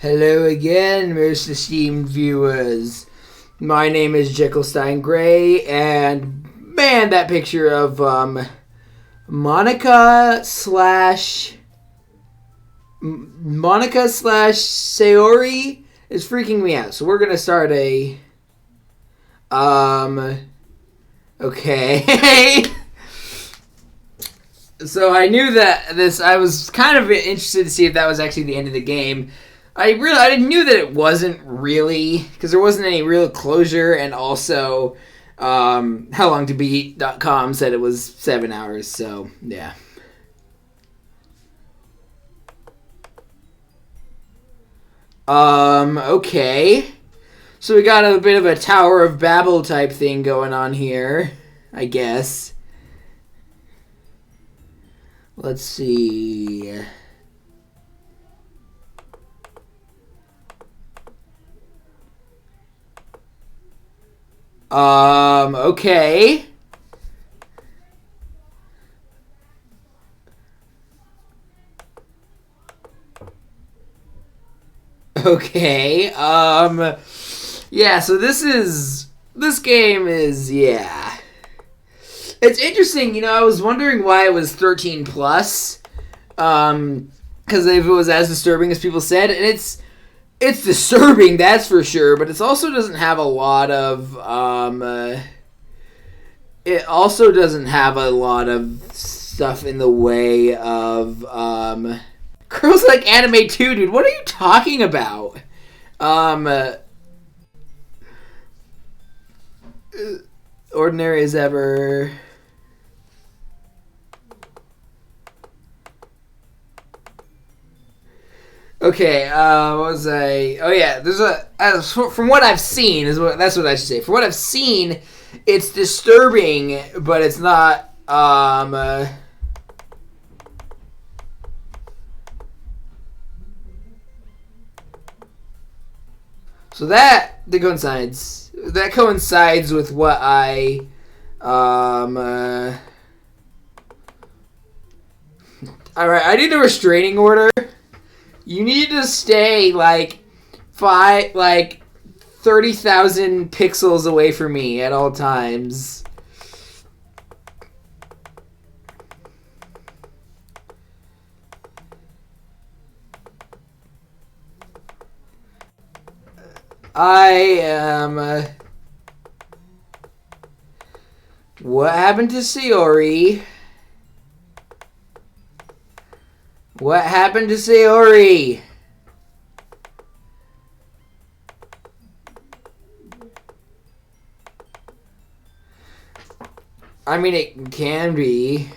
Hello again, most esteemed viewers. My name is Jekyllstein Gray, and man, that picture of Monica slash Sayori is freaking me out. So we're gonna start a okay. So I knew that I was kind of interested to see if that was actually the end of the game. I knew that it wasn't really, because there wasn't any real closure, and also howlongtobeat.com said it was 7 hours, so yeah. Okay. So we got a bit of a Tower of Babel type thing going on here, I guess. Let's see. Okay. Okay, yeah, so this game is, yeah. It's interesting, I was wondering why it was 13 plus, because if it was as disturbing as people said, and it's disturbing, that's for sure, but it also doesn't have a lot of, stuff in the way of, girls like anime too, dude. What are you talking about? Ordinary as ever. Okay, what was I? Oh yeah, from what I've seen that's what I should say. From what I've seen, it's disturbing, but it's not So that coincides with what I alright, I need a restraining order. You need to stay 30,000 pixels away from me at all times. I am... what happened to Sayori? What happened to Sayori? I mean, it can be.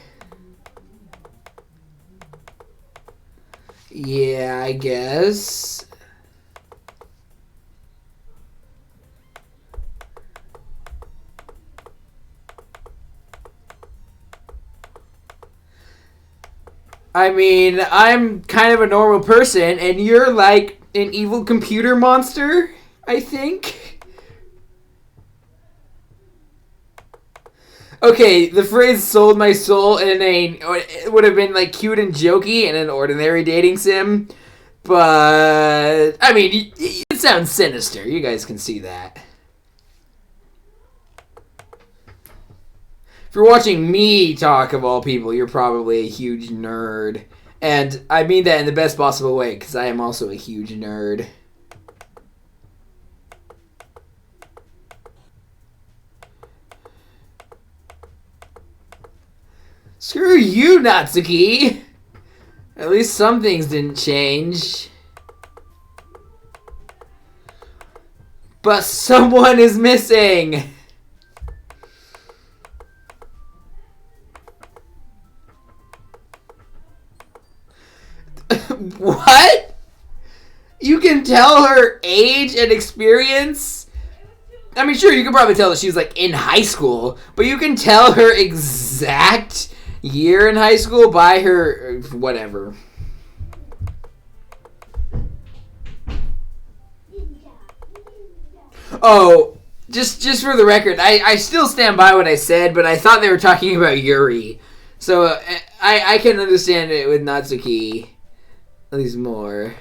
Yeah, I guess. I mean, I'm kind of a normal person, and you're like an evil computer monster, I think. Okay, the phrase "sold my soul" it would have been cute and jokey in an ordinary dating sim, but I mean, it sounds sinister. You guys can see that. If you're watching me talk, of all people, you're probably a huge nerd. And I mean that in the best possible way, because I am also a huge nerd. Screw you, Natsuki! At least some things didn't change. But someone is missing! What? You can tell her age and experience? I mean, sure, you can probably tell that she was in high school, but you can tell her exact year in high school by her whatever. Oh, just for the record, I still stand by what I said, but I thought they were talking about Yuri. So I can understand it with Natsuki. At least more.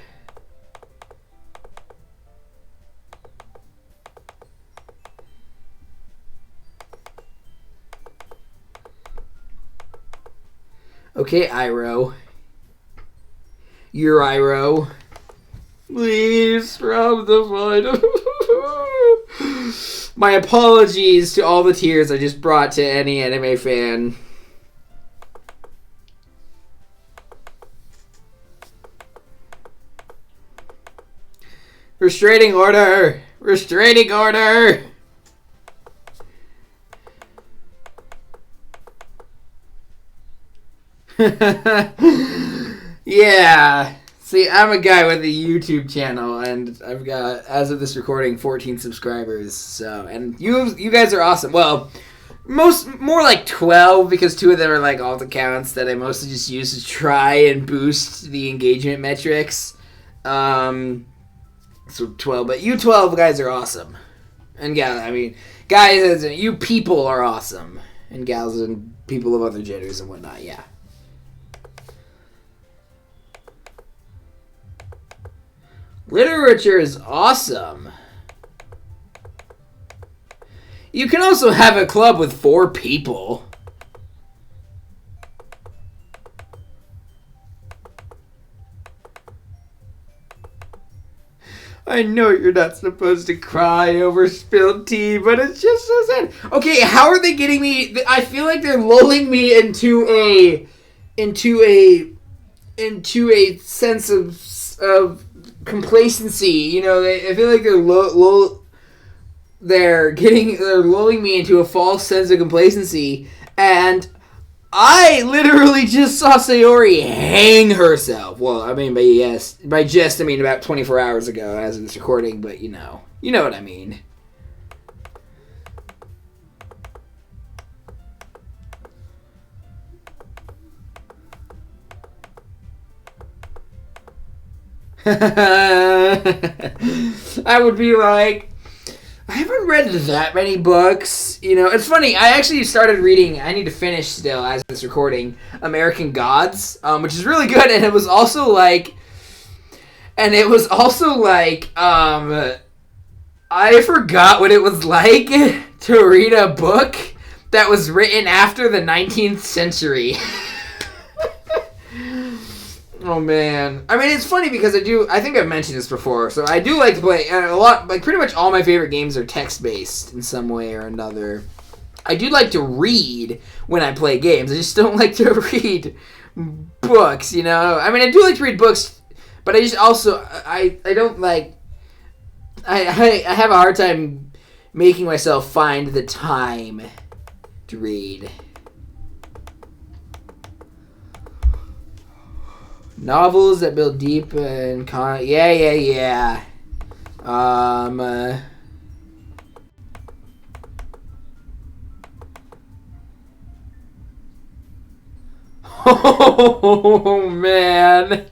Okay, Iroh. You're Iroh. Please, from the fight. My apologies to all the tears I just brought to any anime fan. Restraining order! Restraining order! Yeah. See, I'm a guy with a YouTube channel, and I've got, as of this recording, 14 subscribers. So, and you guys are awesome. Well, more like 12, because 2 of them are like alt accounts that I mostly just use to try and boost the engagement metrics. So 12, but you 12 guys are awesome, and I mean, guys, you people are awesome, and gals and people of other genders and whatnot. Yeah. Literature is awesome. You can also have a club with 4 people. I know you're not supposed to cry over spilled tea, but it's just so sad. Okay, how are they getting me? I feel like they're lulling me into a sense of complacency. You know, I feel like they're lulling me into a false sense of complacency, and I literally just saw Sayori hang herself. Well, I mean, by just I mean about 24 hours ago as of this recording, but you know what I mean. I would be like, I haven't read that many books. You know, it's funny. I actually started reading. I need to finish still as this recording. American Gods, which is really good, and it was also like, I forgot what it was like to read a book that was written after the 19th century. Oh man, I mean, it's funny because I think I've mentioned this before, so I do like to play a lot, like pretty much all my favorite games are text-based in some way or another. I do like to read when I play games, I just don't like to read books, you know? I mean, I do like to read books, but I just also, I don't like, I have a hard time making myself find the time to read. Novels that build deep and yeah. Oh man,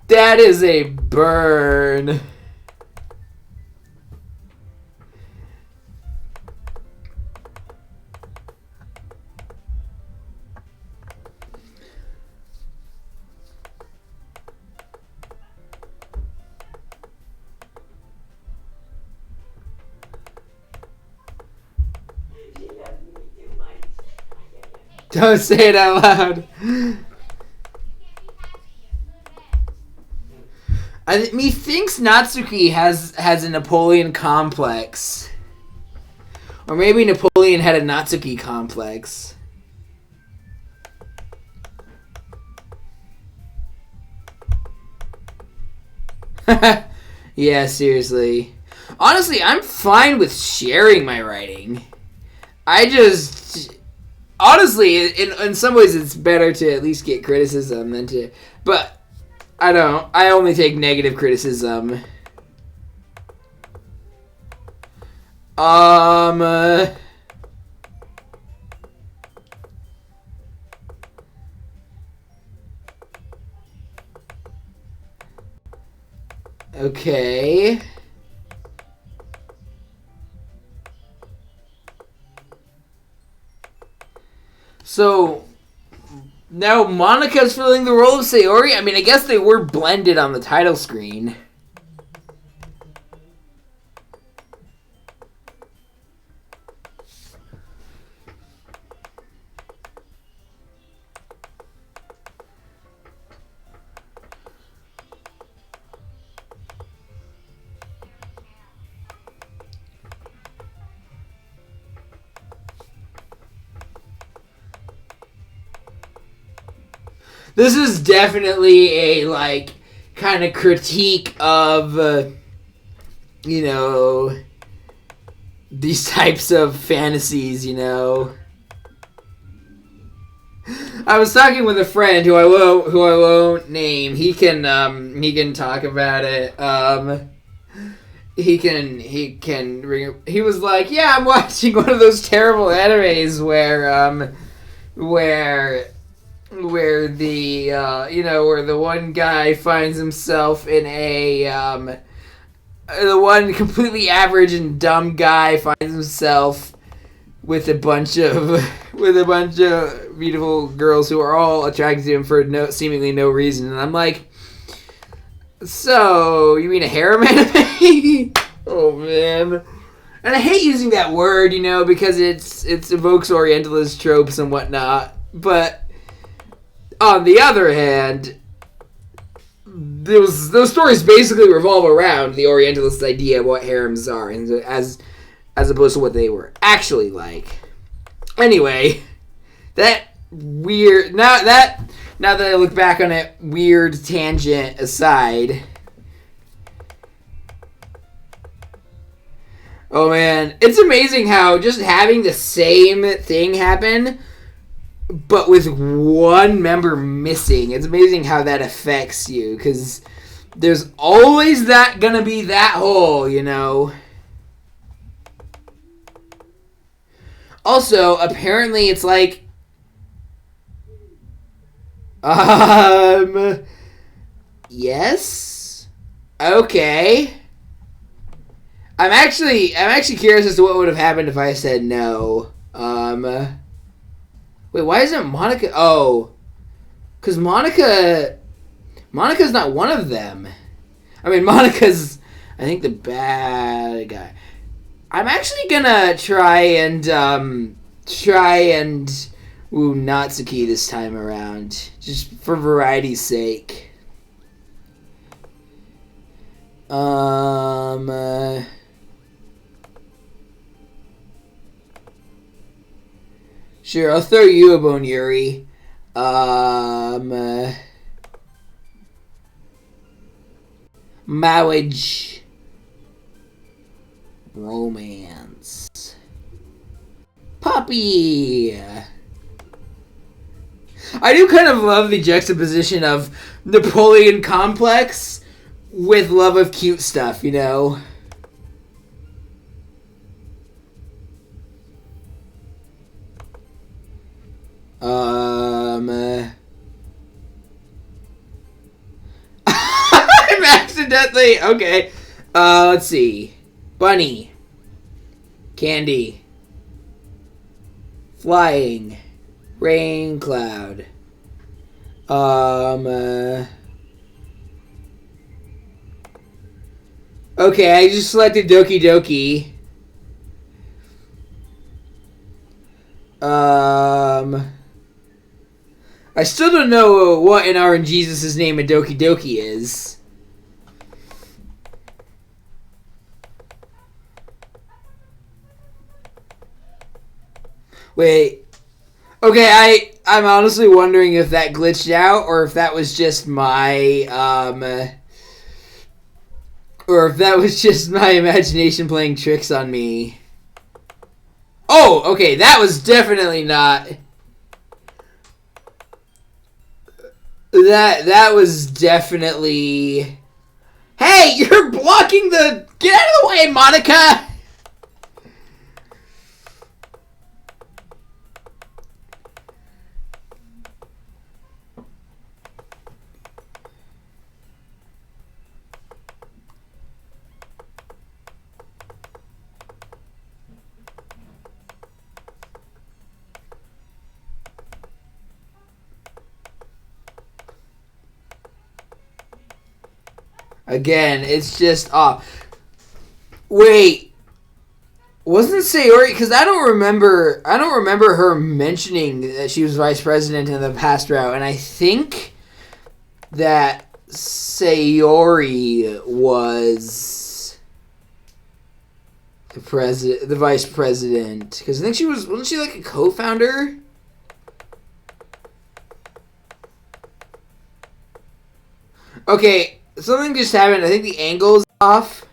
that is a burn. Don't say it out loud. Methinks Natsuki has a Napoleon complex. Or maybe Napoleon had a Natsuki complex. Yeah, seriously. Honestly, I'm fine with sharing my writing. Honestly, in some ways, it's better to at least get criticism than to... But, I don't. I only take negative criticism. Okay. So, now Monika's filling the role of Sayori? I mean, I guess they were blended on the title screen. This is definitely a, like, kind of critique of, you know, these types of fantasies, you know. I was talking with a friend who I won't name. He can talk about it. He was like, yeah, I'm watching one of those terrible animes where the where the one guy finds himself in the one completely average and dumb guy finds himself with a bunch of beautiful girls who are all attracted to him for seemingly no reason, and I'm like, so you mean a harem anime? Oh man. And I hate using that word, you know, because it evokes Orientalist tropes and whatnot. But on the other hand, those stories basically revolve around the Orientalist idea of what harems are, and as opposed to what they were actually like. Anyway, that weird now that I look back on it, weird tangent aside. Oh man, it's amazing how just having the same thing happen, but with one member missing, it's amazing how that affects you, because there's always gonna be that hole, you know. Also, apparently it's like, yes? Okay. I'm actually curious as to what would have happened if I said no. Wait, why isn't Monica? Oh, because Monica's not one of them. I mean, Monica's, I think, the bad guy. I'm actually gonna try and woo Natsuki this time around, just for variety's sake. Sure, I'll throw you a bone, Yuri. Marriage. Romance. Puppy. I do kind of love the juxtaposition of Napoleon complex with love of cute stuff, you know? I'm accidentally... Okay. Let's see. Bunny. Candy. Flying. Rain cloud. Okay, I just selected Doki Doki. I still don't know what in our Jesus' name a Doki Doki is. Wait. Okay, I'm honestly wondering if that glitched out or if that was just my imagination playing tricks on me. Oh, okay, that was definitely not. That was definitely. Hey, you're blocking the. Get out of the way, Monica! Again, it's just off. Wait, wasn't Sayori? Because I don't remember her mentioning that she was vice president in the past route, and I think that Sayori was the vice president. Because I think wasn't she like a co-founder? Okay, something just happened. I think the angle's off.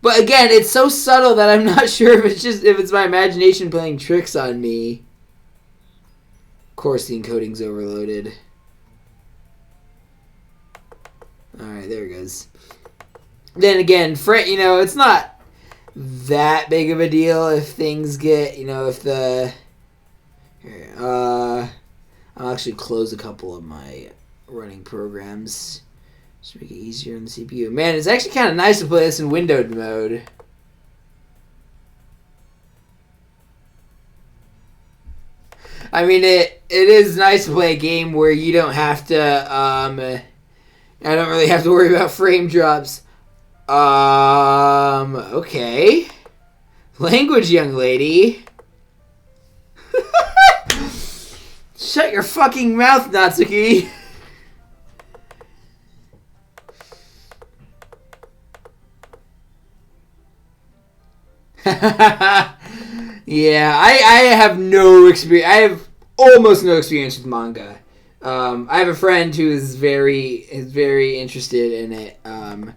But again, it's so subtle that I'm not sure if it's my imagination playing tricks on me. Of course, the encoding's overloaded. All right, there it goes. Then again, it's not that big of a deal if things get, if the... Here, I'll actually close a couple of my running programs. Just make it easier on the CPU. Man, it's actually kind of nice to play this in windowed mode. I mean, it is nice to play a game where you don't have to, I don't really have to worry about frame drops. Okay. Language, young lady. Shut your fucking mouth, Natsuki. Yeah, I have no experience. I have almost no experience with manga. I have a friend who is very interested in it. And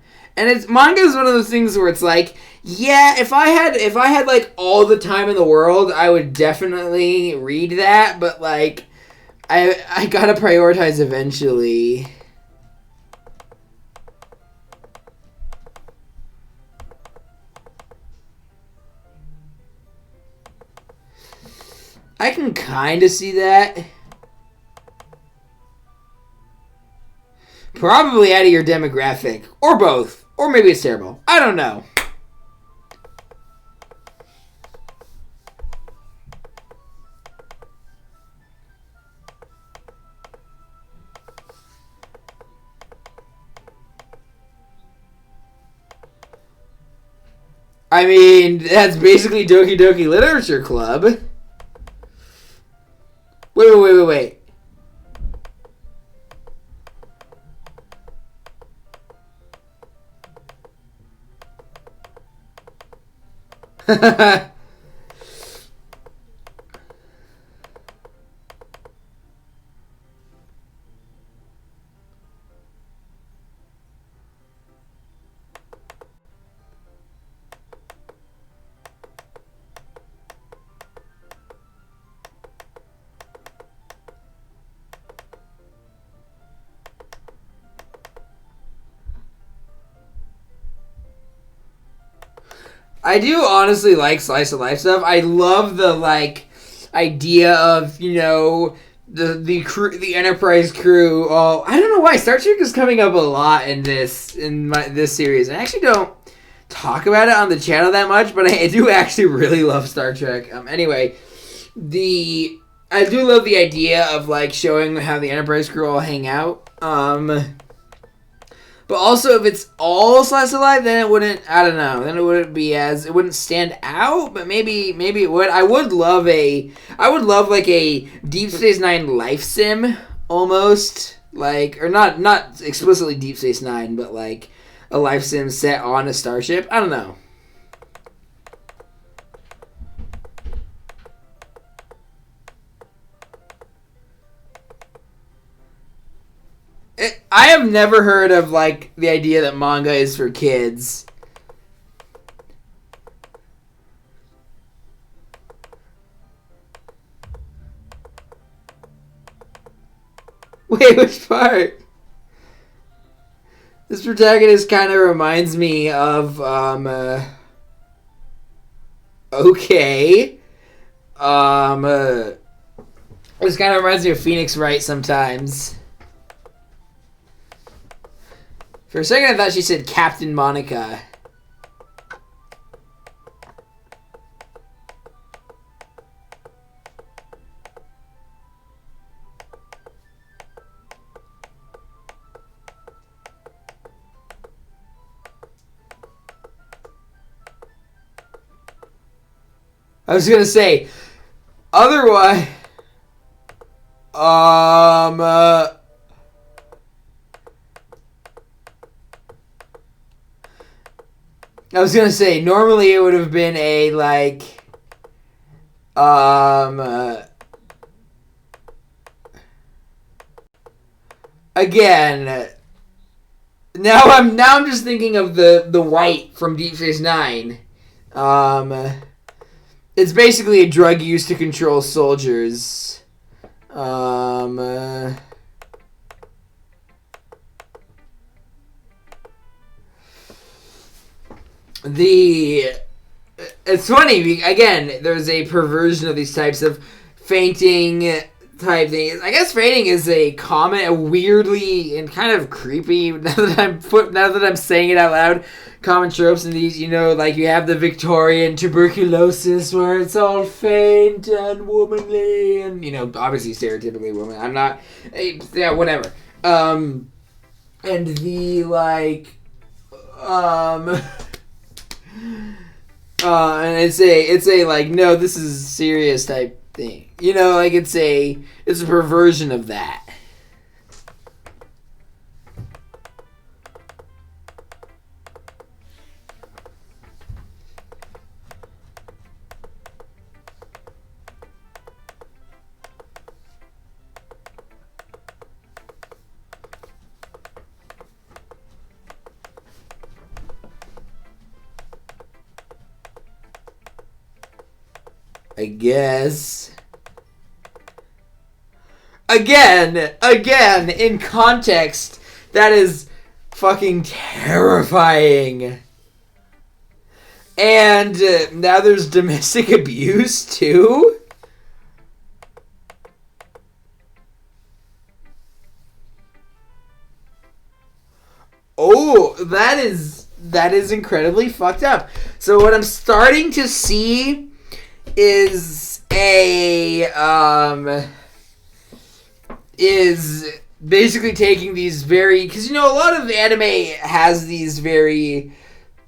manga is one of those things where it's like, yeah, if I had like all the time in the world, I would definitely read that. But like, I gotta prioritize eventually. I can kind of see that. Probably out of your demographic. Or both. Or maybe it's terrible. I don't know. I mean, that's basically Doki Doki Literature Club. Wait. I do honestly like slice of life stuff. I love the like idea of the crew, the Enterprise crew. All I don't know why Star Trek is coming up a lot in this series. I actually don't talk about it on the channel that much, but I do actually really love Star Trek. Anyway, I do love the idea of like showing how the Enterprise crew all hang out. But also, if it's all slice of life, then it wouldn't. I don't know. Then it wouldn't stand out. But maybe it would. I would love like a Deep Space Nine life sim almost, like, or not explicitly Deep Space Nine, but like a life sim set on a starship. I don't know. I have never heard of like the idea that manga is for kids. Wait, which part? This protagonist kind of reminds me of okay. This kind of reminds me of Phoenix Wright sometimes. For a second, I thought she said Captain Monica. I was gonna say, otherwise, I was gonna say, normally it would have been a, like, again, Now I'm just thinking of the white from Deep Space Nine. It's basically a drug used to control soldiers. It's funny, again, there's a perversion of these types of fainting type things. I guess fainting is a weirdly and kind of creepy, now that I'm saying it out loud, common tropes in these, like you have the Victorian tuberculosis where it's all faint and womanly and, obviously stereotypically woman. I'm not, yeah, whatever. And the, like, and it's a like, no, this is serious type thing. Like it's a perversion of that. I guess. Again, in context, that is fucking terrifying. And now there's domestic abuse, too? Oh, that is incredibly fucked up. So what I'm starting to see is basically taking these very, because a lot of anime has these very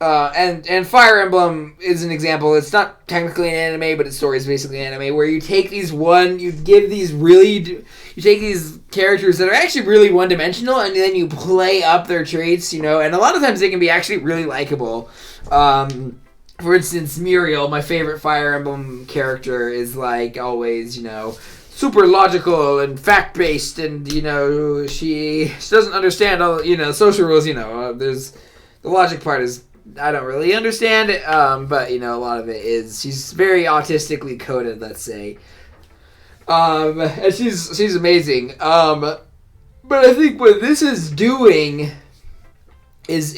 and Fire Emblem is an example. It's not technically an anime, but its story is basically an anime where you take these characters that are actually really one-dimensional, and then you play up their traits, and a lot of times they can be actually really likable. For instance, Muriel, my favorite Fire Emblem character, is like always, super logical and fact-based, and, she doesn't understand all, social rules, there's, the logic part is, I don't really understand it, but, a lot of it is, she's very autistically coded, let's say. And she's amazing. But I think what this is doing is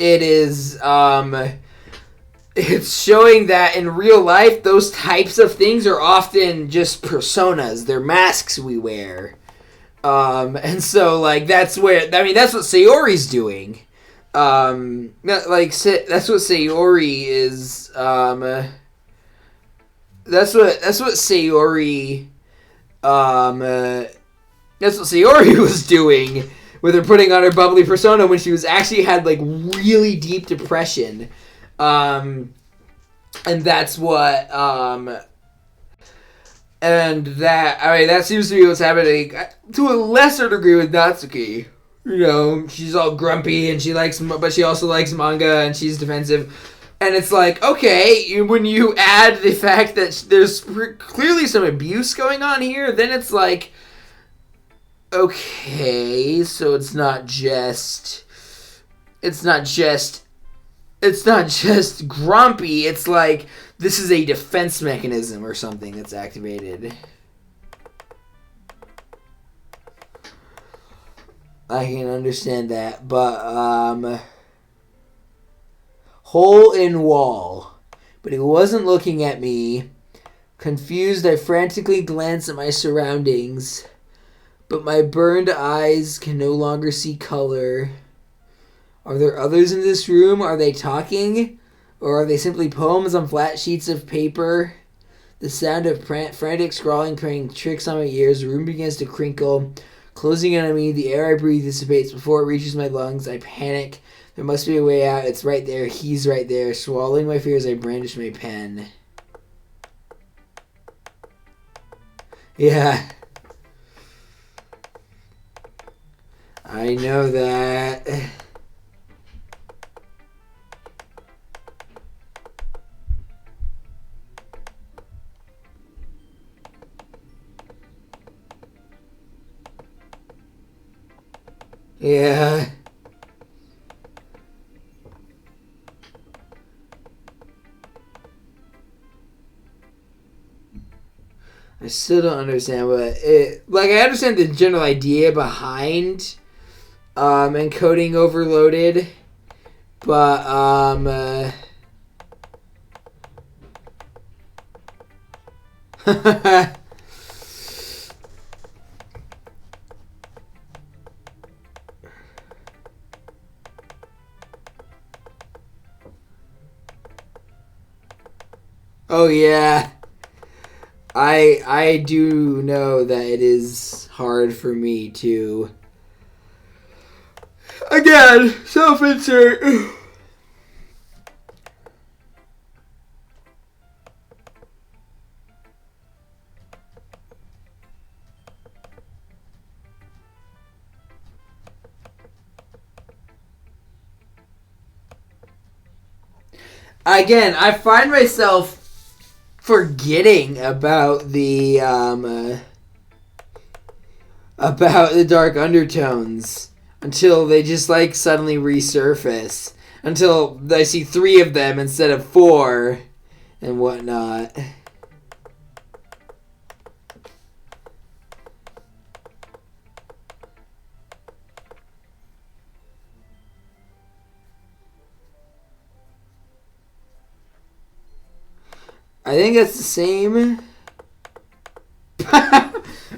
it's showing that in real life, those types of things are often just personas. They're masks we wear. And so, like, that's what Sayori's doing. That's what Sayori is, that's what Sayori was doing with her putting on her bubbly persona when she had, like, really deep depression. And that's what, and that seems to be what's happening to a lesser degree with Natsuki. She's all grumpy and but she also likes manga and she's defensive. And it's like, okay, when you add the fact that there's clearly some abuse going on here, then it's like, okay, so it's not just grumpy, it's like this is a defense mechanism or something that's activated. I can understand that, but hole in wall. But he wasn't looking at me. Confused, I frantically glance at my surroundings, but my burned eyes can no longer see color. Are there others in this room? Are they talking? Or are they simply poems on flat sheets of paper? The sound of frantic scrawling playing tricks on my ears. The room begins to crinkle, closing in on me. The air I breathe dissipates before it reaches my lungs. I panic. There must be a way out. It's right there. He's right there. Swallowing my fears, I brandish my pen. Yeah. I know that. Yeah. I still don't understand what it. Like, I understand the general idea behind encoding overloaded, but oh yeah. I do know that it is hard for me to again self-insert. Again, I find myself forgetting about the dark undertones until they just like suddenly resurface. Until I see 3 of them instead of 4 and whatnot. I think that's the same.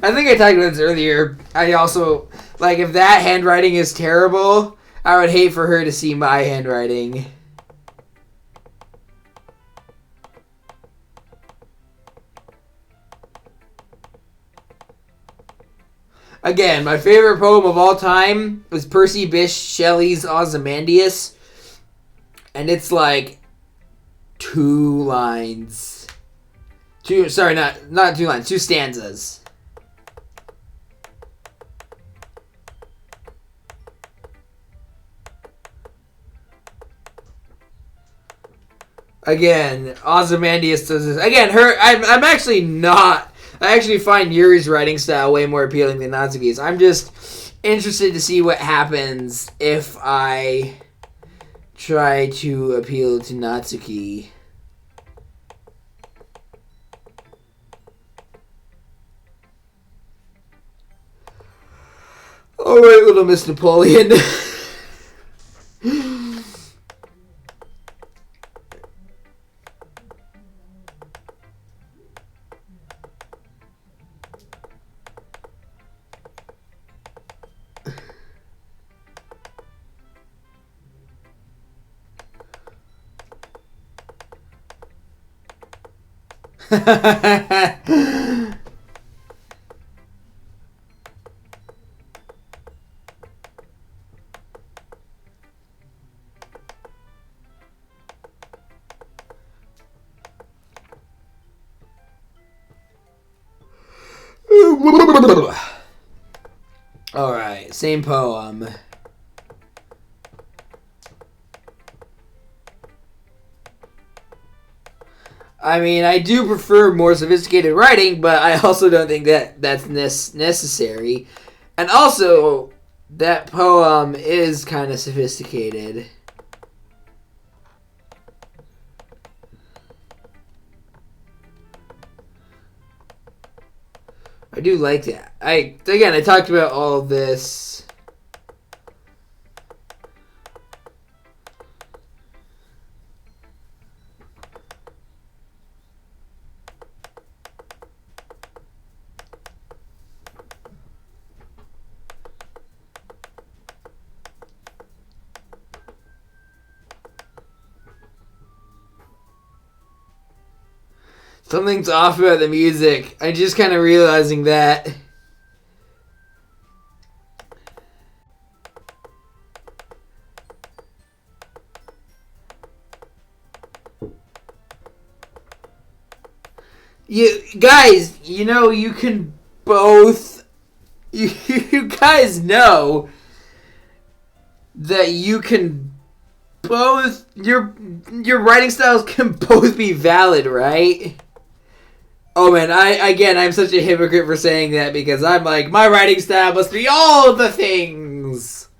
I think I talked about this earlier. I also, like, if that handwriting is terrible, I would hate for her to see my handwriting. Again, my favorite poem of all time was Percy Bysshe Shelley's Ozymandias. And it's like 2 lines. Not 2 lines, 2 stanzas. Again, Ozymandias does this. Again, I'm actually not. I actually find Yuri's writing style way more appealing than Natsuki's. I'm just interested to see what happens if I try to appeal to Natsuki. Alright, little Miss Napoleon. Alright, same poem. I mean, I do prefer more sophisticated writing, but I also don't think that that's necessary. And also, that poem is kind of sophisticated. I do like that. I talked about all of this. Something's off about the music. I'm just kind of realizing that. You guys, you can both. You guys know that you can both. Your writing styles can both be valid, right? Oh man, I'm such a hypocrite for saying that because I'm like, my writing style must be all the things.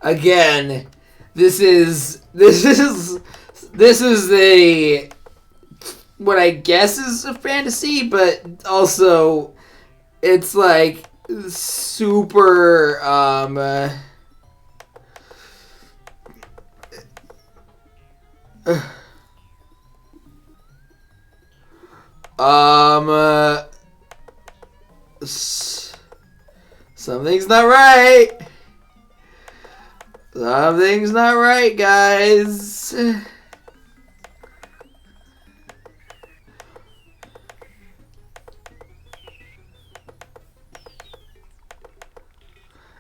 again, this is the what I guess is a fantasy, but also it's like super something's not right. Something's not right, guys.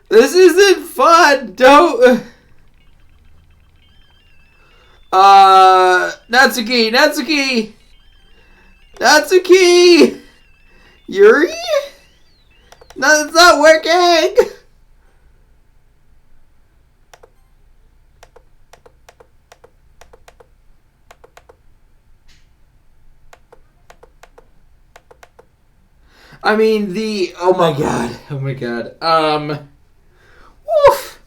This isn't fun. Don't. Natsuki. Yuri? No, it's not working. I mean, oh my god. Woof.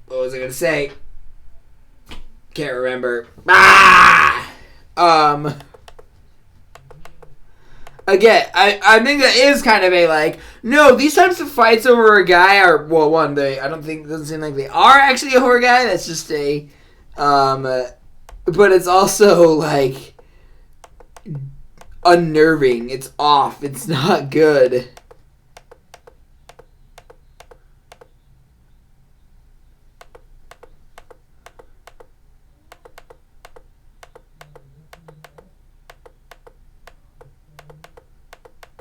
What was I gonna say? Can't remember. Again, I think that is kind of a like, no, these types of fights over a guy are, well, one, I don't think, it doesn't seem like they are actually over a guy, that's just a, but it's also like unnerving, it's off, it's not good.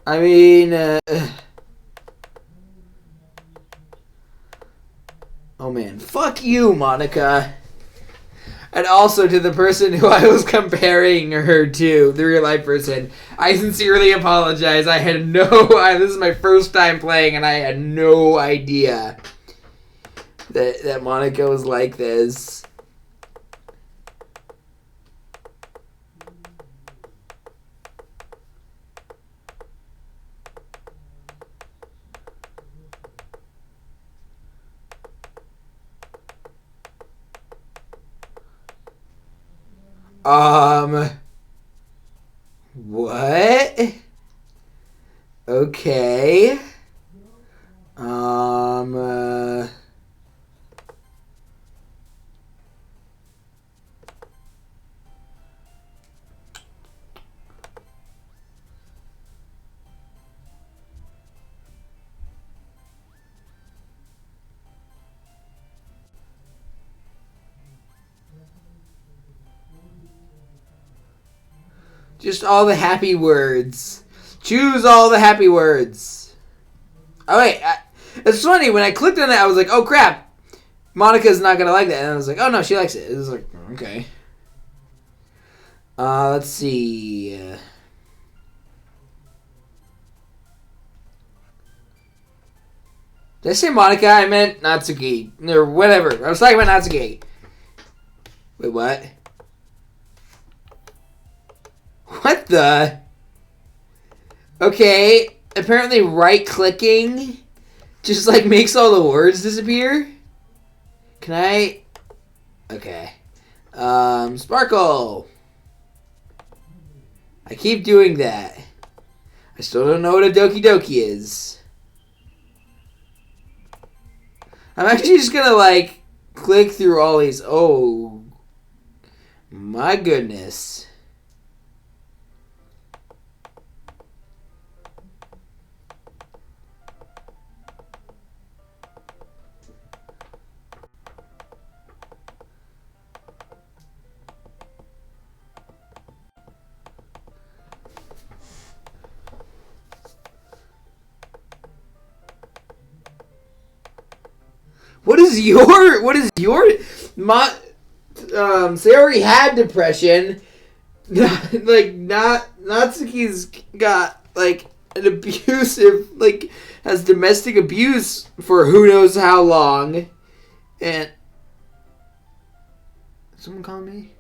I mean, oh man, fuck you, Monica. And also to the person who I was comparing her to, the real life person, I sincerely apologize. I had this is my first time playing and I had no idea that Monica was like this. What? Okay. Just all the happy words. Choose all the happy words. Oh, wait. It's funny. When I clicked on it, I was like, oh, crap. Monica's not going to like that. And I was like, oh, no, she likes it. It was like, okay. Let's see. Did I say Monica? I meant Natsuki. Or whatever. I was talking about Natsuki. Wait, what? What the? Okay, apparently right-clicking just, like, makes all the words disappear. Can I? Okay. Sparkle. I keep doing that. I still don't know what a Doki Doki is. I'm actually just gonna, like, click through all these. Oh, my goodness. What is your Sayori had depression. Like, Natsuki's got, like, an abusive, like, has domestic abuse for who knows how long. And someone call me?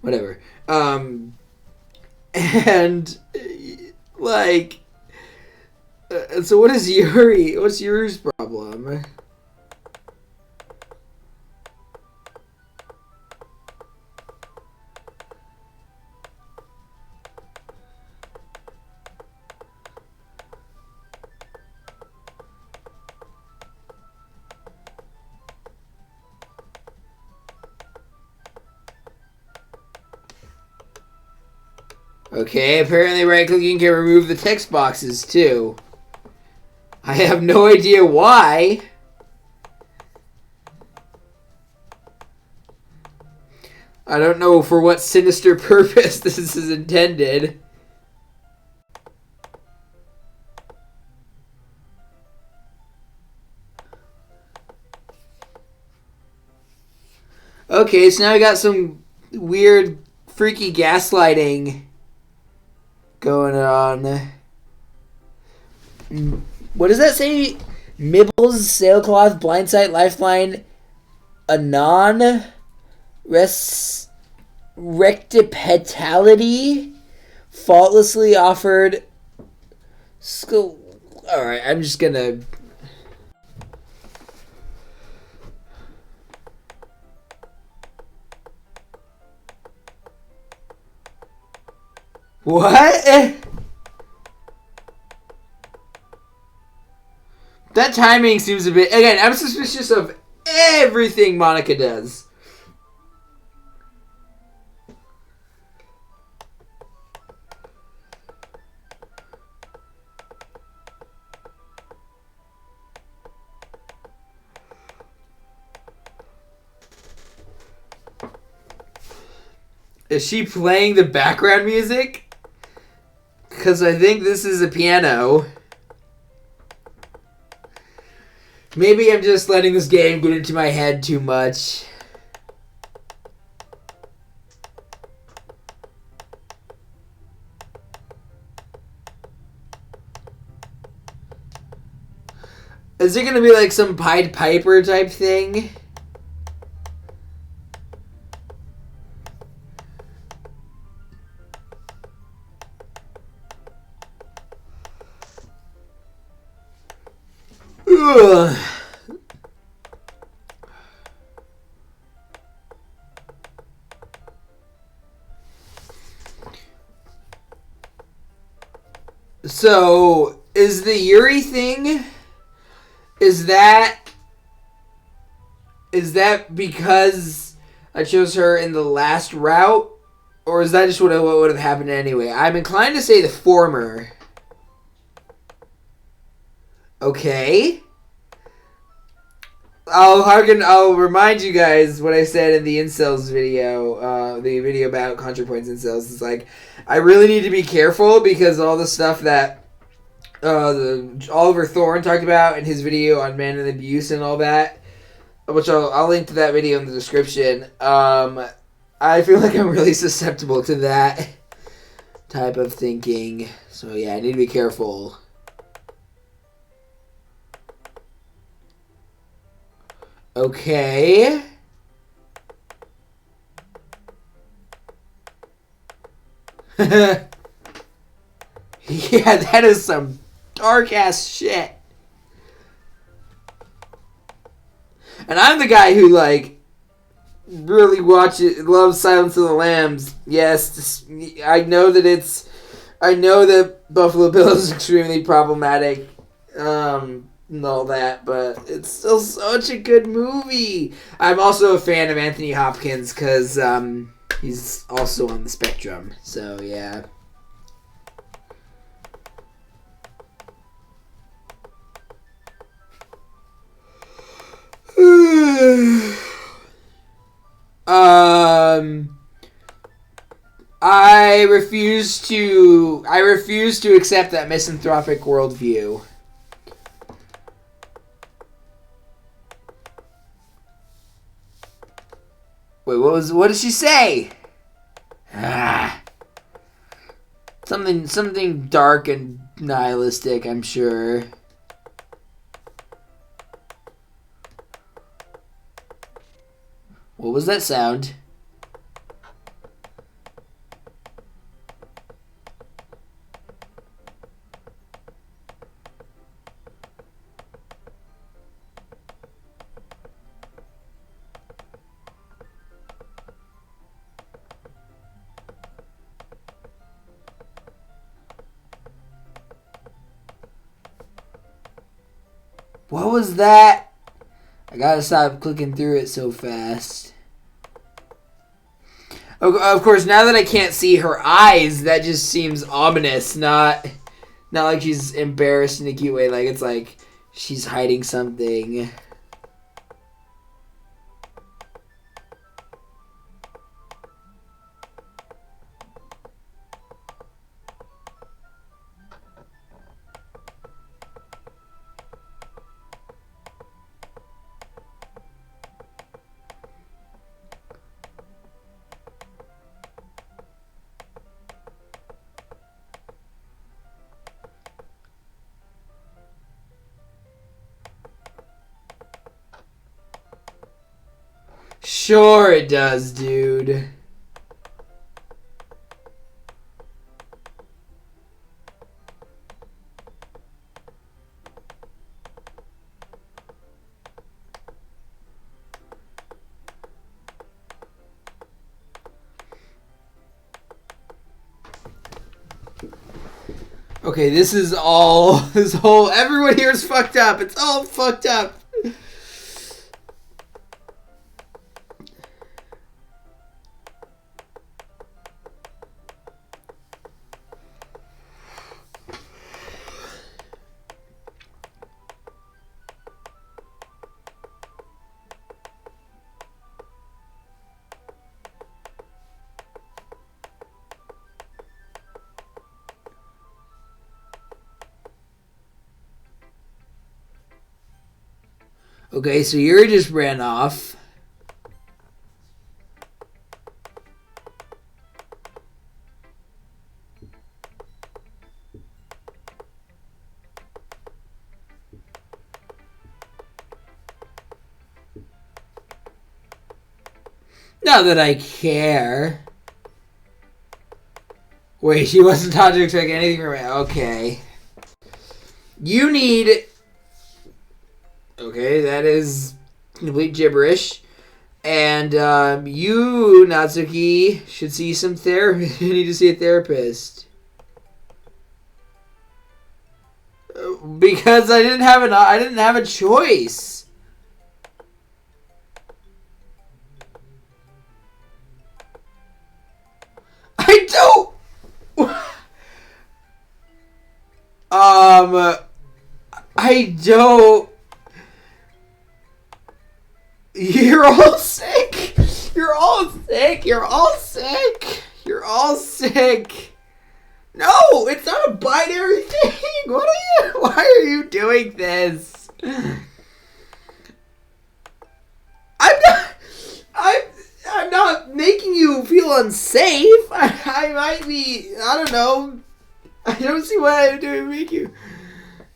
Whatever. And Like, so what is Yuri? What's Yuri's problem? Okay, apparently right-clicking can remove the text boxes, too. I have no idea why. I don't know for what sinister purpose this is intended. Okay, so now we got some weird, freaky gaslighting going on. What does that say? Mibbles, sailcloth, blindsight, lifeline, anon, rectipetality, faultlessly offered. Alright, I'm just gonna. What? That timing seems a bit... Again, I'm suspicious of everything Monica does. Is she playing the background music? Because I think this is a piano. Maybe I'm just letting this game get into my head too much. Is it going to be like some Pied Piper type thing? Ugh. So, is the Yuri thing, is that because I chose her in the last route, or is that just what would have happened anyway? I'm inclined to say the former. Okay. I'll remind you guys what I said in the incels video, the video about ContraPoints incels. It's like, I really need to be careful because all the stuff that Oliver Thorne talked about in his video on man and abuse and all that, which I'll link to that video in the description. I feel like I'm really susceptible to that type of thinking. So yeah, I need to be careful. Okay. Yeah, that is some dark ass shit. And I'm the guy who like really loves Silence of the Lambs. Yes, I know that Buffalo Bill is extremely problematic. And all that, but it's still such a good movie. I'm also a fan of Anthony Hopkins because he's also on the spectrum. So yeah. I refuse to accept that misanthropic worldview. Wait, what did she say? Something dark and nihilistic, I'm sure. What was that sound? What was that? I gotta stop clicking through it so fast. Of course, now that I can't see her eyes, that just seems ominous. Not like she's embarrassed in a cute way. Like, it's like she's hiding something. Sure it does, dude. Okay, this whole, everyone here is fucked up. It's all fucked up. Okay, so Yuri just ran off. Not that I care. Wait, she wasn't taught to expect anything from me. Okay. You need... Okay, that is complete gibberish. And you, Natsuki, should see some therapy. You need to see a therapist. Because I didn't have a choice. I don't. I don't. You're all sick. You're all sick. You're all sick. You're all sick. No, it's not a binary thing. Why are you doing this? I'm not making you feel unsafe. I might be, I don't know. I don't see why I'm doing make you.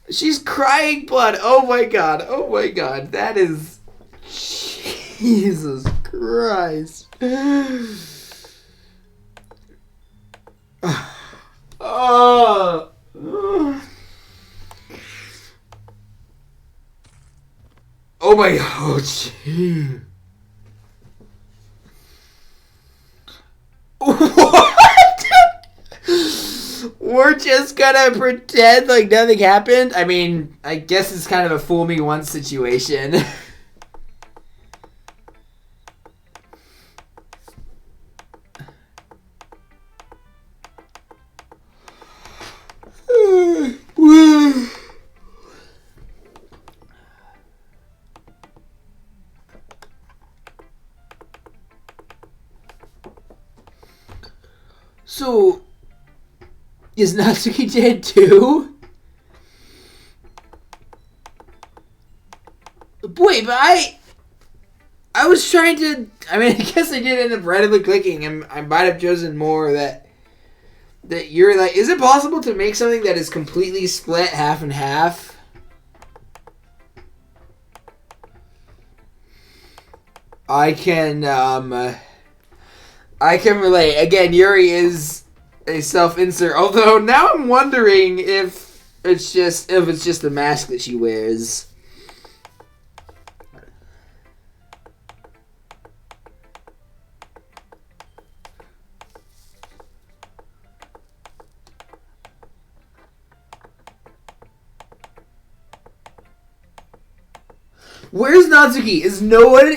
She's crying blood. Oh my god. Oh my god. That is... Jesus Christ. Oh. Oh my god. Oh, gee. What? We're just gonna pretend like nothing happened? I mean, I guess it's kind of a fool me once situation. So, is Natsuki dead too? Wait, but I was trying to... I mean, I guess I did end up randomly clicking, and I might have chosen more that you're like... Is it possible to make something that is completely split half and half? I can relate. Again, Yuri is a self-insert. Although now I'm wondering if it's just the mask that she wears. Where's Natsuki? Is no one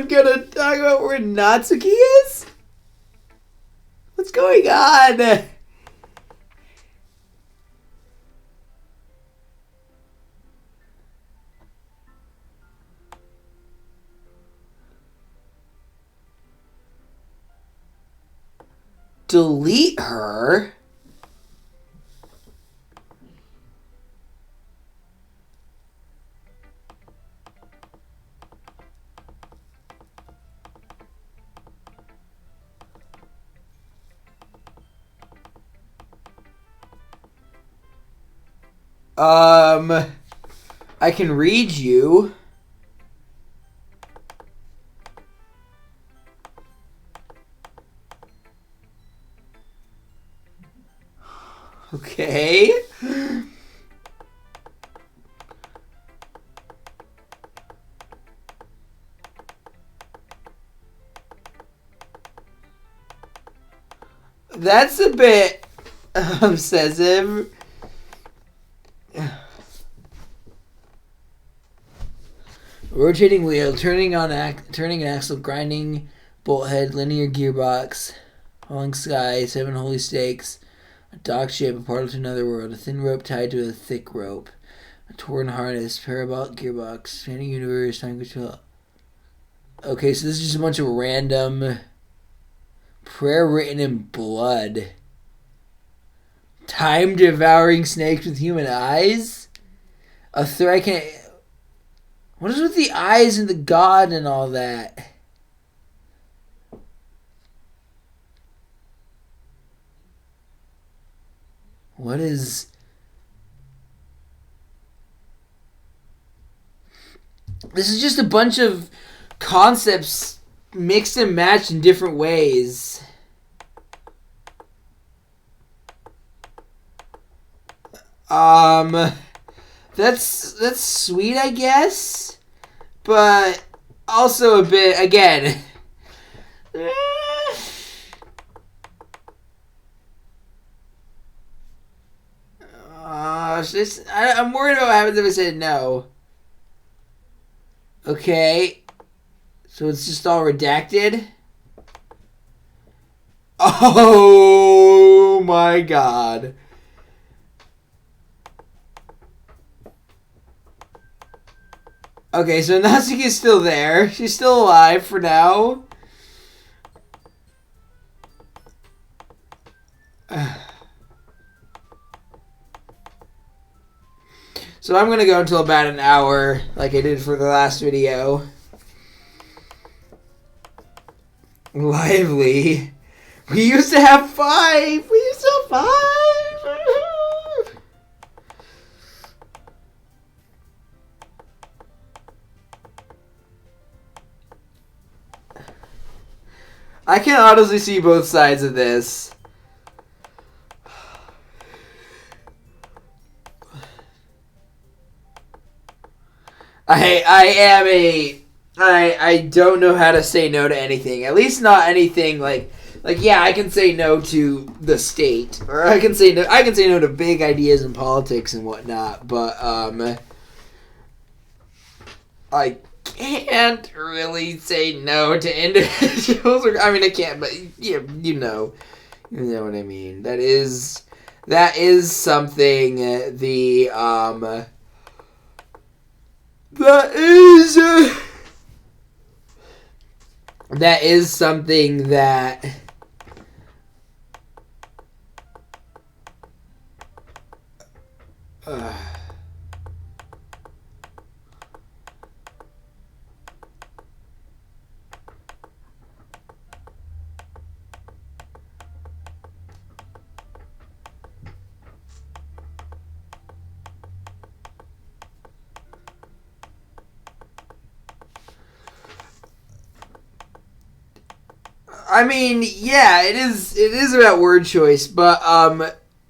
gonna talk about where Natsuki is? What's going on? Delete her? I can read you. Okay. That's a bit obsessive. Rotating wheel, turning axle, grinding bolt head, linear gearbox, falling sky, 7 holy stakes, a dock ship, a portal to another world, a thin rope tied to a thick rope, a torn harness, parabolic gearbox, expanding universe, time control. Okay, so this is just a bunch of random prayer written in blood. Time devouring snakes with human eyes? A thread can... What is with the eyes and the god and all that? What is... This is just a bunch of concepts mixed and matched in different ways. That's sweet, I guess, but also a bit, again. I'm worried about what happens if I say no. Okay, so it's just all redacted. Oh my god. Okay, so Natsuki is still there. She's still alive for now. So I'm going to go until about an hour, like I did for the last video. Lively. We used to have 5. We used to have 5. I can honestly see both sides of this. I don't know how to say no to anything. At least not anything like yeah, I can say no to the state, or I can say no to big ideas in politics and whatnot, but I can't really say no to individuals. I mean, I can't, but yeah, you know what I mean. That is something. That is something that. I mean, yeah, it is about word choice, but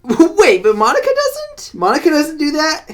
wait, but Monica doesn't? Monica doesn't do that?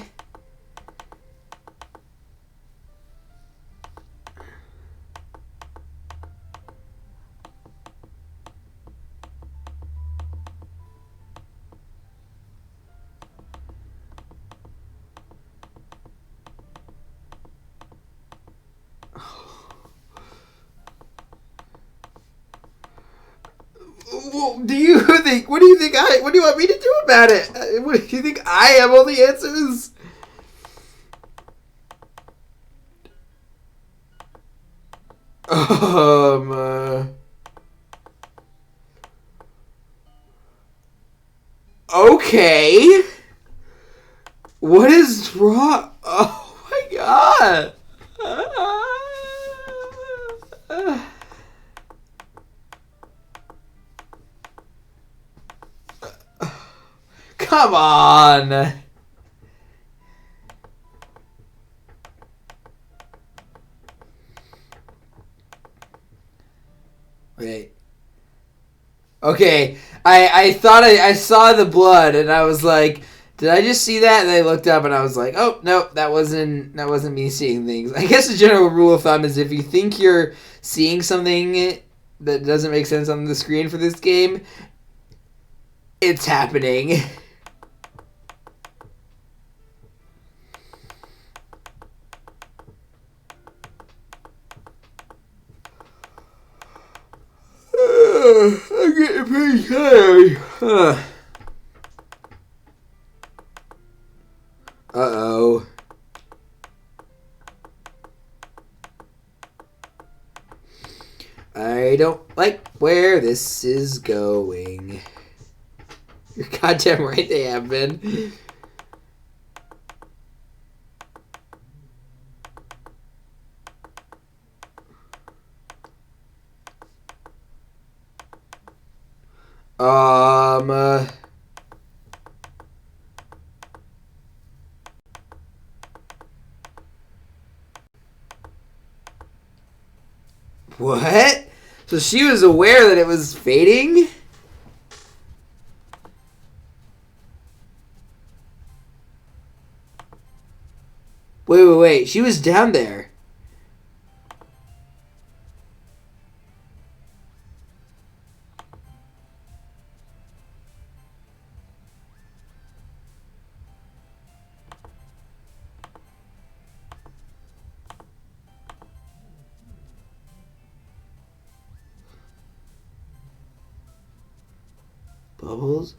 Well, do you think? What do you think? What do you want me to do about it? What do you think? I have all the answers. Okay. What is wrong? Oh my god. Come on. Wait. Okay. I thought I saw the blood and I was like, did I just see that? And I looked up and I was like, oh no, that wasn't me seeing things. I guess the general rule of thumb is if you think you're seeing something that doesn't make sense on the screen for this game, it's happening. I'm getting pretty tired. Uh-oh. I don't like where this is going. You're goddamn right they have been. What? So she was aware that it was fading? Wait. She was down there. Bubbles?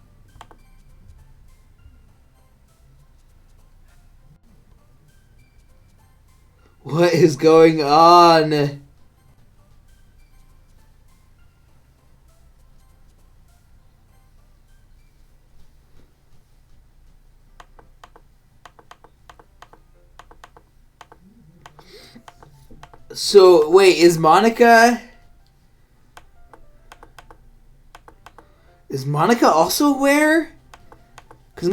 What is going on? So, wait, is Monica also aware? Because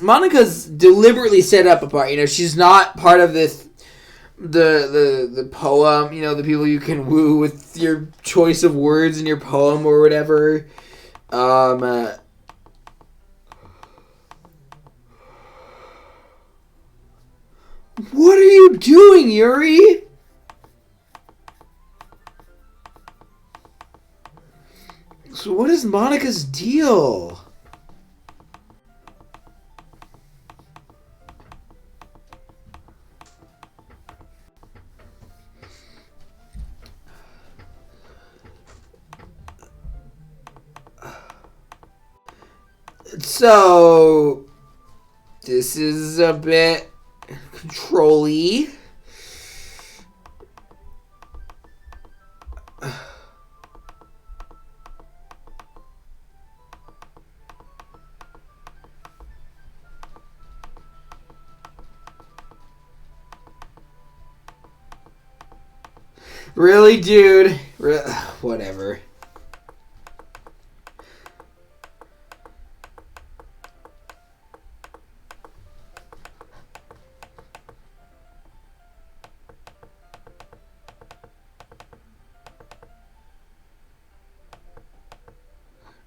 Monica's deliberately set up apart. You know, she's not part of this the poem. You know, the people you can woo with your choice of words in your poem or whatever. What are you doing, Yuri? So what is Monica's deal? So this is a bit control-y. Really, dude? Whatever.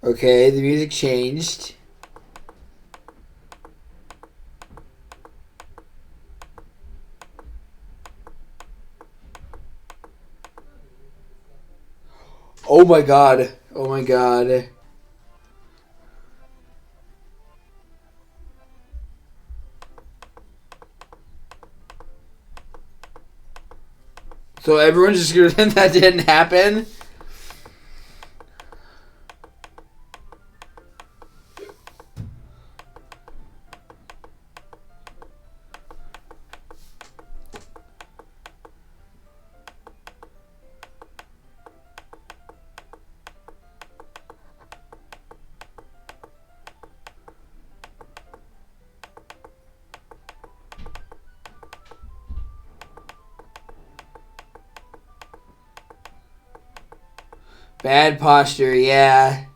Okay, the music changed. Oh my god. Oh my god. So everyone's just gonna pretend that didn't happen? Bad posture, yeah.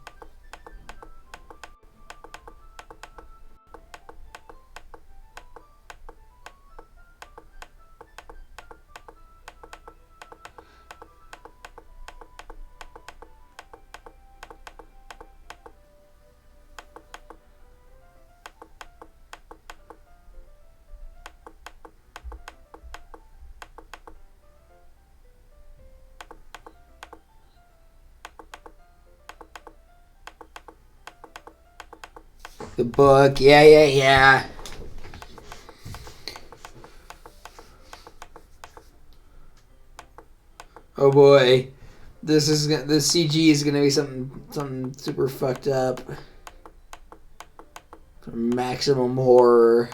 The book, yeah. Oh boy, this CG is gonna be something super fucked up. Maximum horror.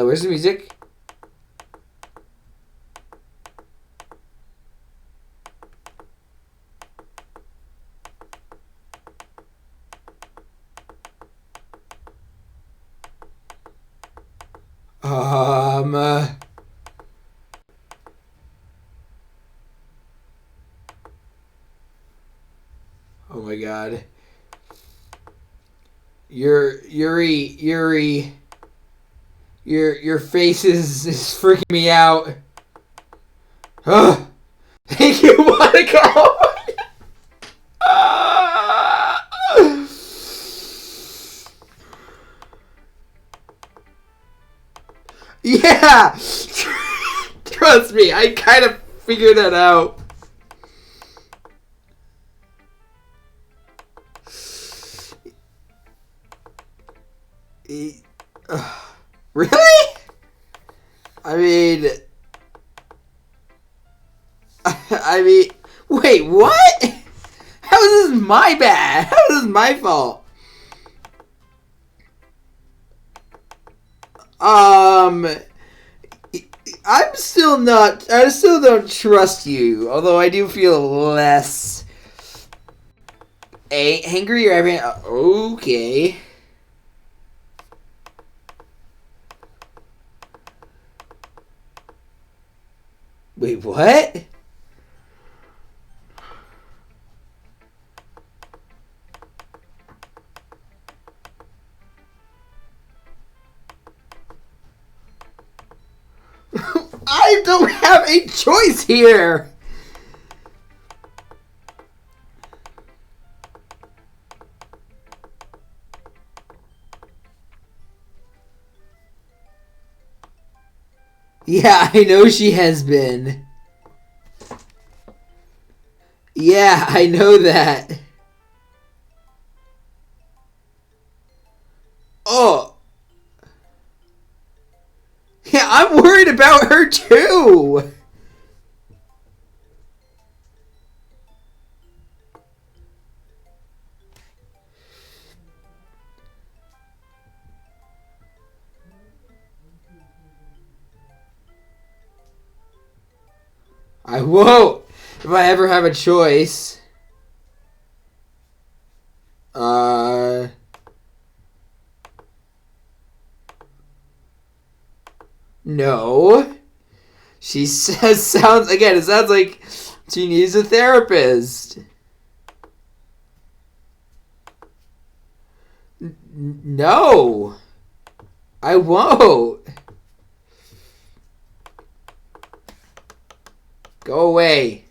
Where's the music? Oh my god. Yuri, your face is freaking me out. Thank you, Monica. Yeah, trust me, I kind of figured that out. Really? I mean, wait, what? How is this my bad? How is this my fault? I'm still not. I still don't trust you. Although I do feel less angry or everything. Okay. Wait, what? I don't have a choice here. Yeah, I know she has been. Yeah, I know that. Oh. Yeah, I'm worried about her too. I won't if I ever have a choice. No. She says, sounds, again, it sounds like she needs a therapist. No. I won't. Go away.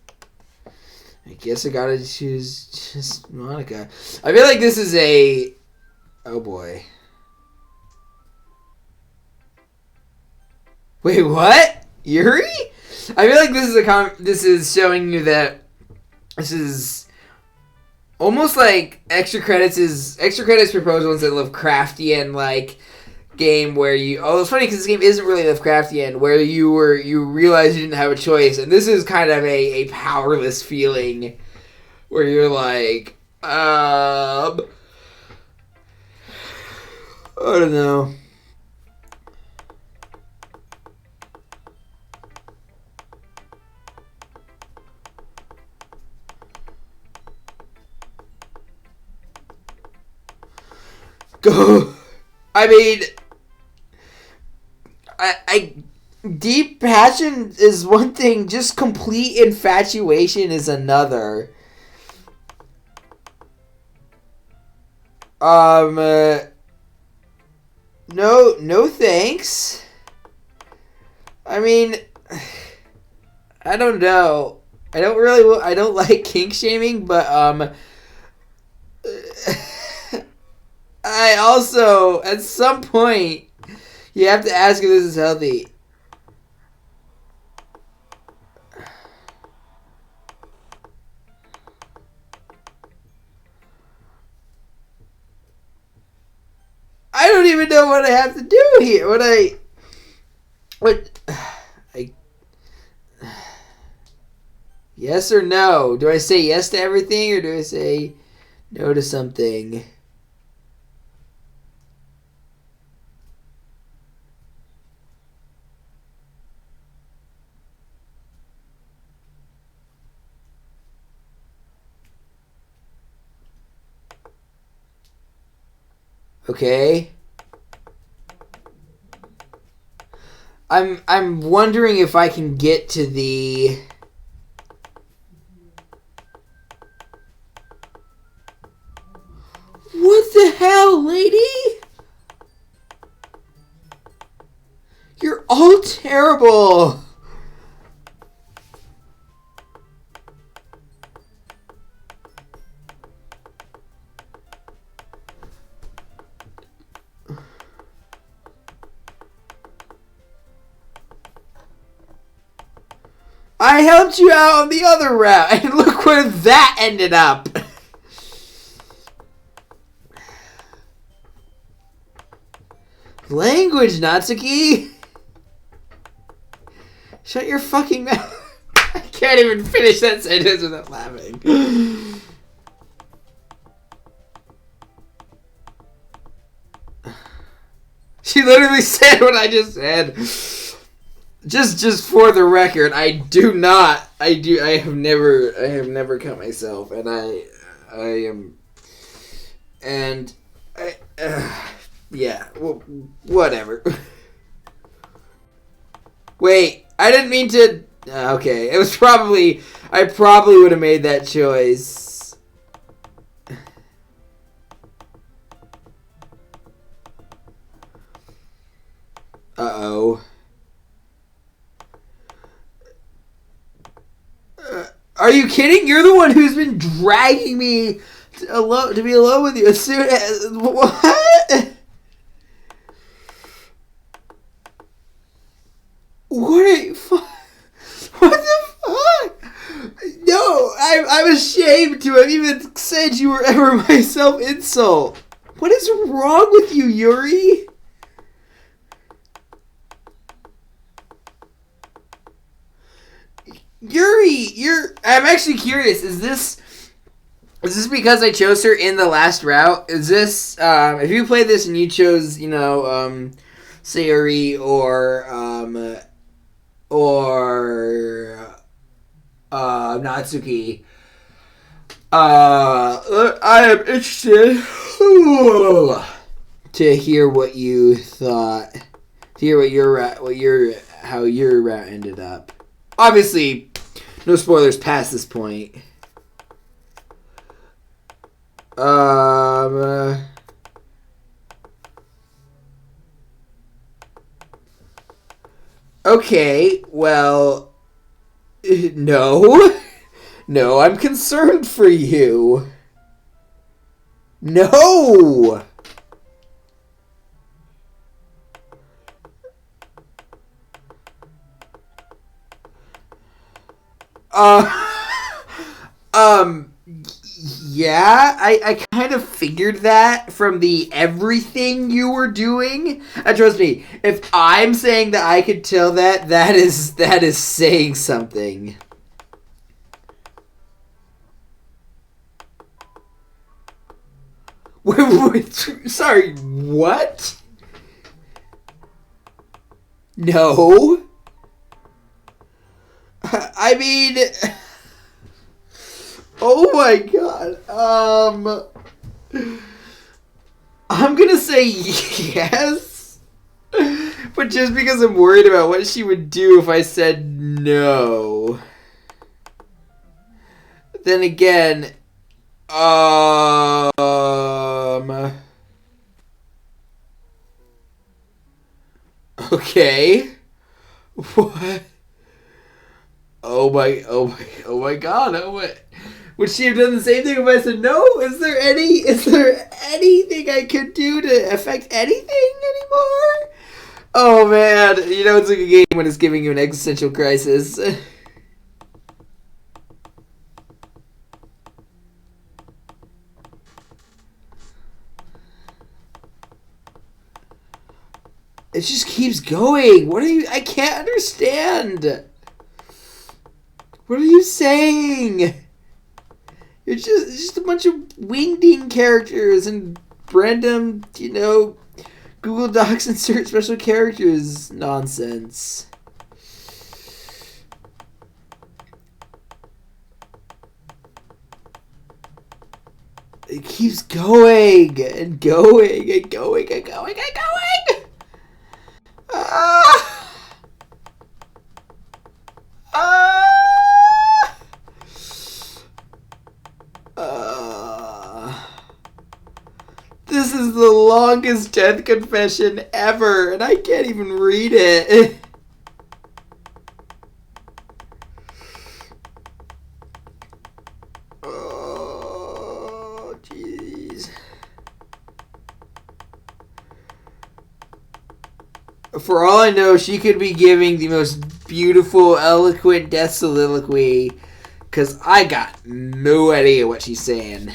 I guess I gotta choose just Monica. I feel like this is a... Oh boy. Wait, what? Yuri? I feel like this is this is showing you that this is almost like extra credits proposal instead of Lovecraftian like game where you... Oh, it's funny because this game isn't really Lovecraftian, where you realize you didn't have a choice, and this is kind of a powerless feeling where you're like, I don't know. Go. I mean, I deep passion is one thing. Just complete infatuation is another. No thanks. I mean, I don't know. I don't like kink shaming, but I also, at some point, you have to ask if this is healthy. I don't even know what I have to do here. Yes or no? Do I say yes to everything or do I say no to something? Okay. I'm wondering if I can get to the What the hell, lady? You're all terrible. I helped you out on the other route, and look where that ended up. Language, Natsuki. Shut your fucking mouth. I can't even finish that sentence without laughing. She literally said what I just said. Just for the record, I have never cut myself, and yeah, well, whatever. Wait, I didn't mean to. Okay, it was probably. I probably would have made that choice. Uh-oh. Are you kidding? You're the one who's been dragging me to be alone with you as soon as... What? What are you... What the fuck? No, I'm ashamed to have even said you were ever my self-insult. What is wrong with you, Yuri? Yuri, I'm actually curious. Is this because I chose her in the last route? Is this, if you played this and you chose, Sayori or Natsuki, I am interested to hear what you thought, to hear how your route ended up. Obviously, no spoilers past this point. Okay, well, no. No, I'm concerned for you. No! Yeah, I kind of figured that from the everything you were doing. Trust me, if I'm saying that I could tell that is saying something. Wait, sorry, what? No. I mean, oh my god. I'm gonna say yes, but just because I'm worried about what she would do if I said no. Then again, okay. What? Oh my god, oh my. Would she have done the same thing if I said no? Is there anything I could do to affect anything anymore? Oh man, you know it's like a game when it's giving you an existential crisis. It just keeps going. What are you? I can't understand. What are you saying? It's just a bunch of wingding characters and random, Google Docs insert special characters nonsense. It keeps going and going and going and going and going. Ah! Ah! This is the longest death confession ever, and I can't even read it. Oh, jeez. For all I know, she could be giving the most beautiful, eloquent death soliloquy, because I got no idea what she's saying.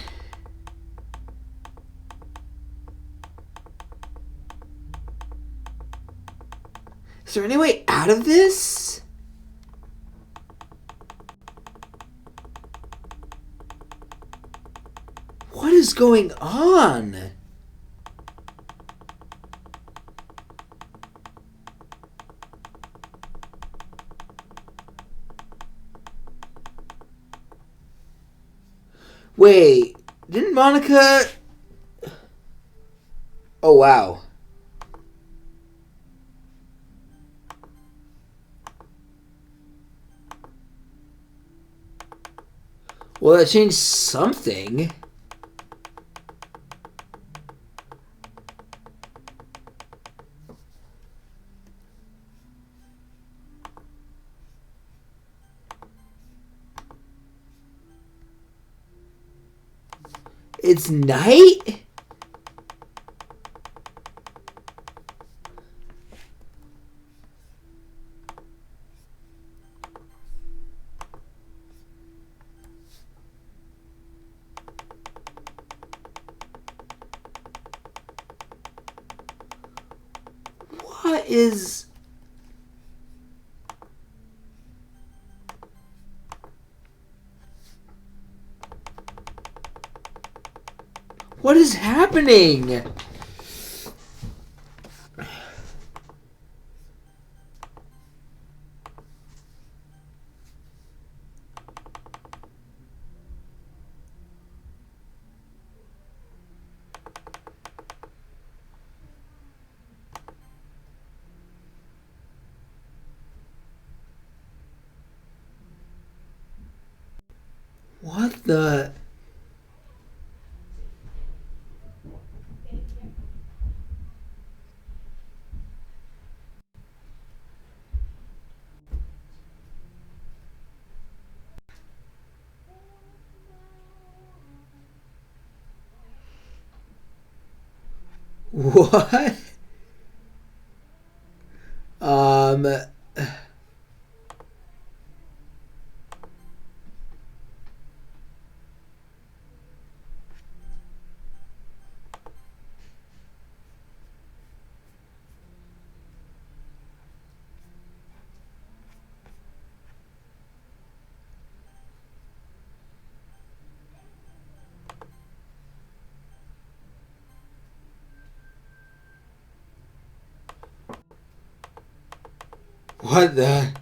Is there any way out of this? What is going on? Wait, didn't Monica... Oh, wow. Well, that changed something. It's night? What is... What is happening? What the... What? Um... What the...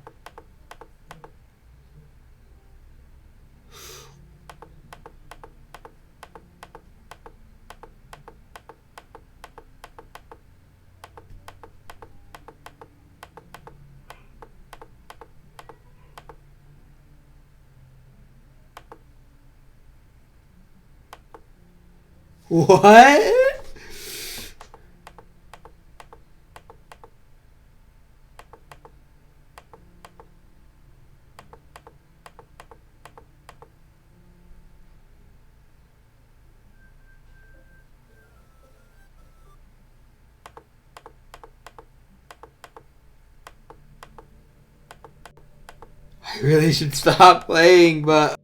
What? I really should stop playing, but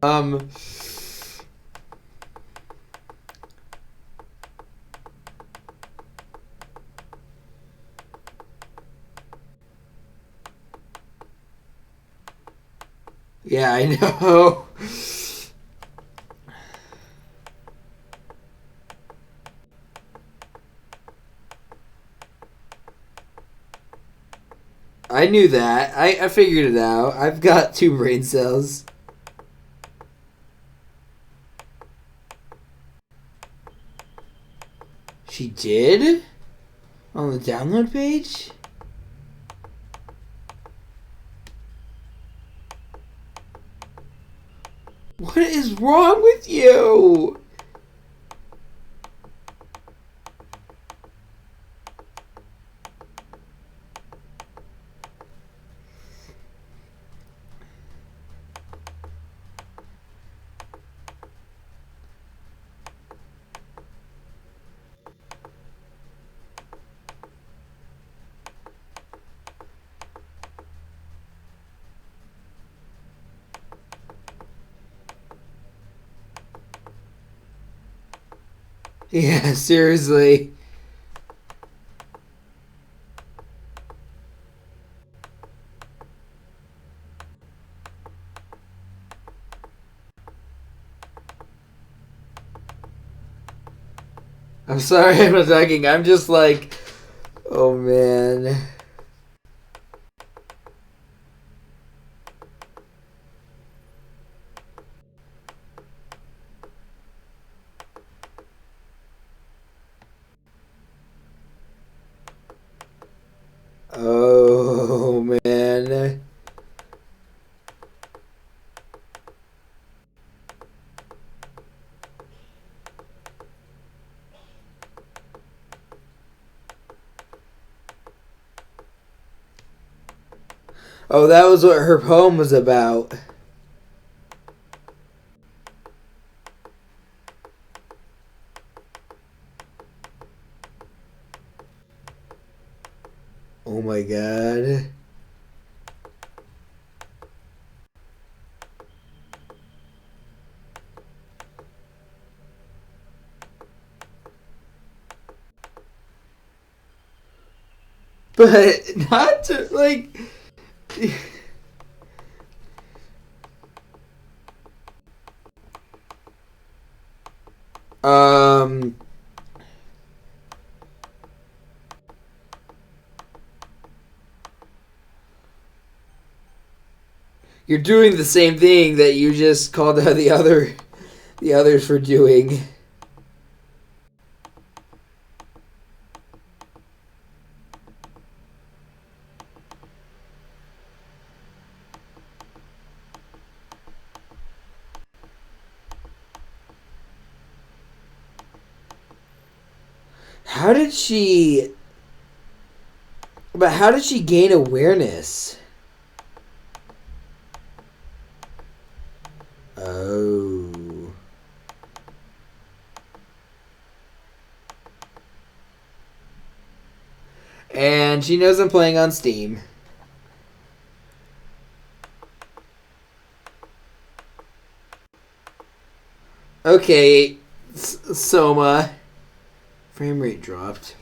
yeah, I know. I knew that. I figured it out. I've got 2 brain cells. She did? On the download page? What is wrong with you? Yeah, seriously. I'm sorry I'm not talking. I'm just like, oh man. Oh man. Oh, that was what her poem was about. Oh my god. But not to, like... um... You're doing the same thing that you just called out the others for doing. How did she... But how did she gain awareness? Oh. And she knows I'm playing on Steam. Okay, Soma. Frame rate dropped.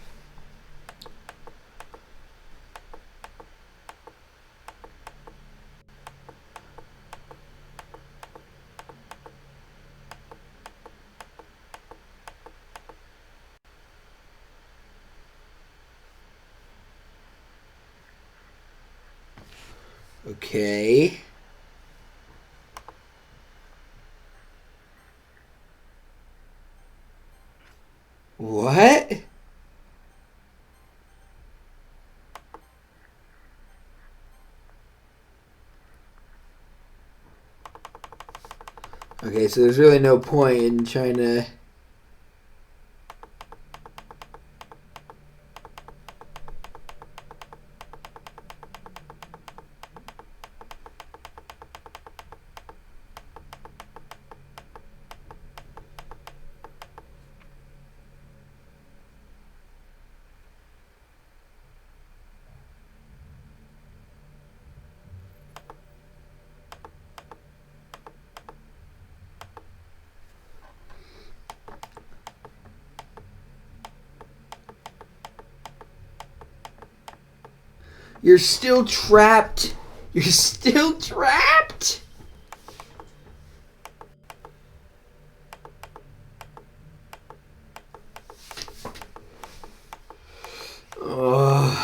Okay. What? Okay, so there's really no point in trying to... You're still trapped. You're still trapped. Oh.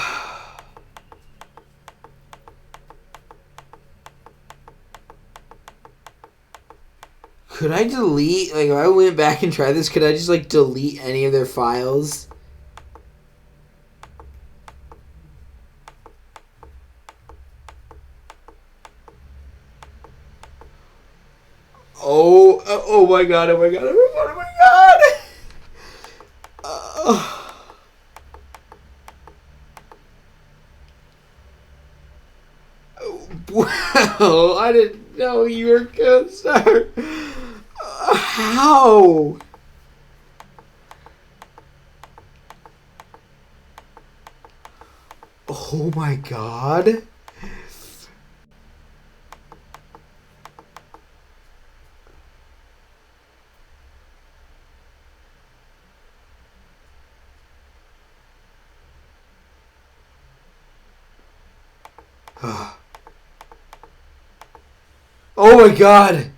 Could I delete, like, if I went back and tried this, could I just, like, delete any of their files? Oh my god, oh my god, oh my god, oh my god! Wow, I didn't know you were gonna start. How? Oh my god. Oh my god.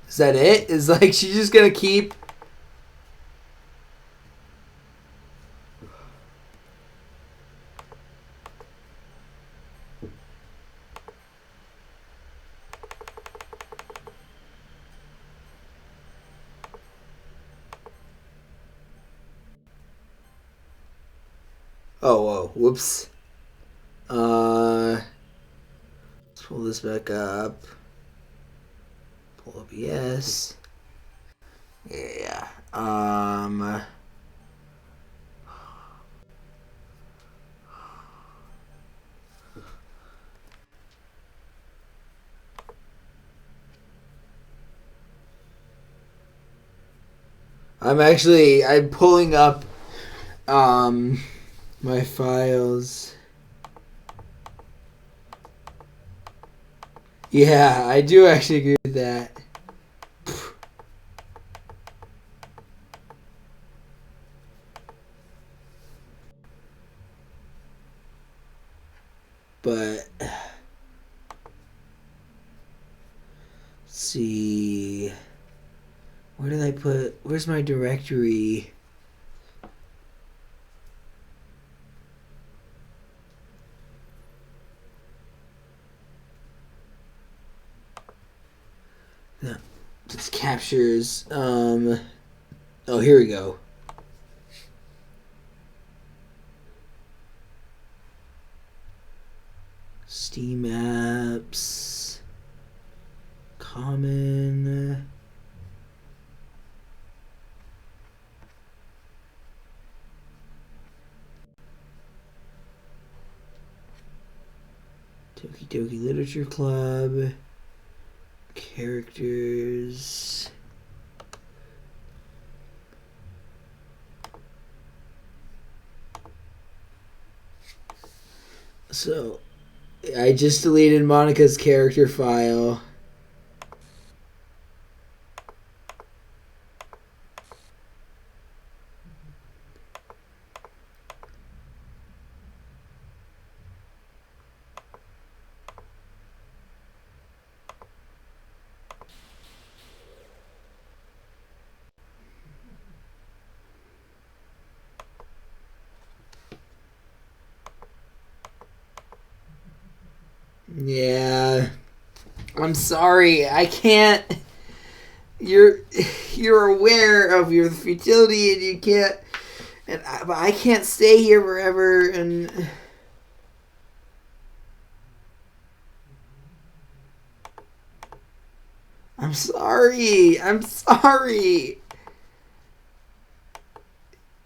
Is that it? Is like she's just gonna keep? Oh, whoa, whoops. Let's pull this back up. Pull up yes. Yeah. I'm pulling up my files. Yeah, I do actually agree with that. But let's see, where did I put? Where's my directory? No, this captures. Oh, here we go. Steam apps, common. Doki Doki Literature Club, characters. So, I just deleted Monica's character file. Yeah. I'm sorry. I can't. You're aware of your futility and you can't. But I can't stay here forever and. I'm sorry. I'm sorry.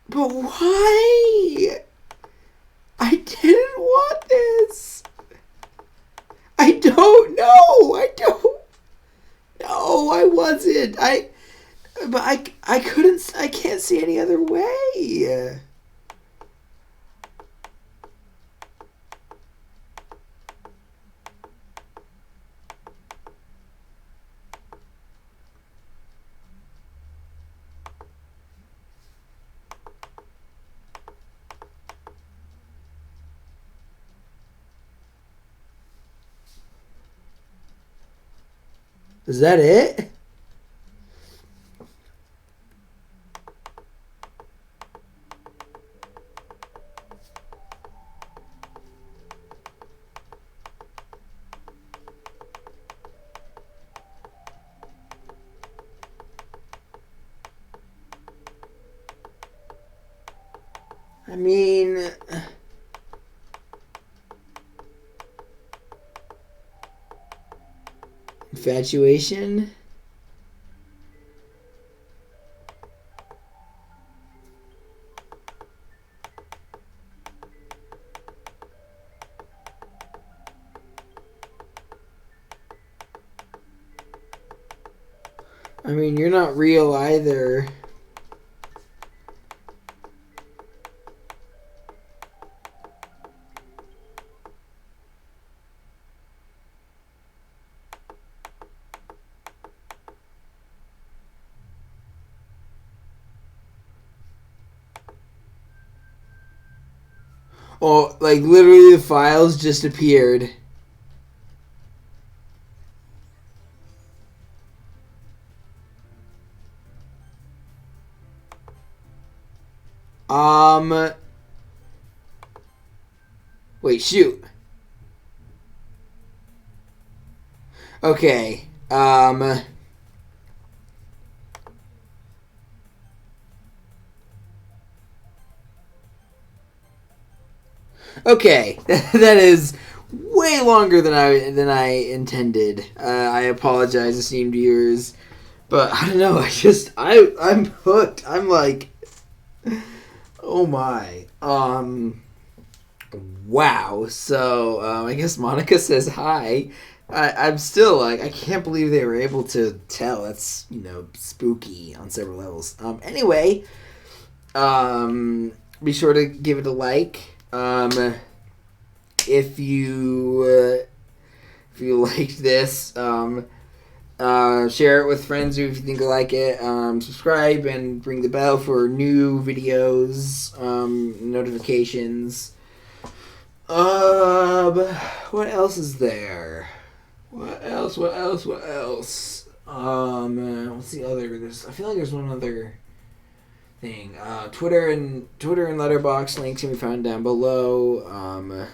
But why? I didn't want this. I don't know. I don't. was it? I couldn't. I can't see any other way. Is that it? I mean, infatuation. I mean, you're not real either. Oh, like literally the files just appeared. Wait, shoot. Okay. Okay. That is way longer than I intended. I apologize, esteemed viewers, but I don't know. I'm hooked. I'm like, oh my. Wow. So I guess Monica says hi. I'm still like, I can't believe they were able to tell. That's, spooky on several levels. Anyway, be sure to give it a like. If you liked this, share it with friends if you think you like it. Subscribe and ring the bell for new videos, notifications. What else is there? What else? What's the other? I feel like there's one other thing. Twitter and Letterboxd links can be found down below.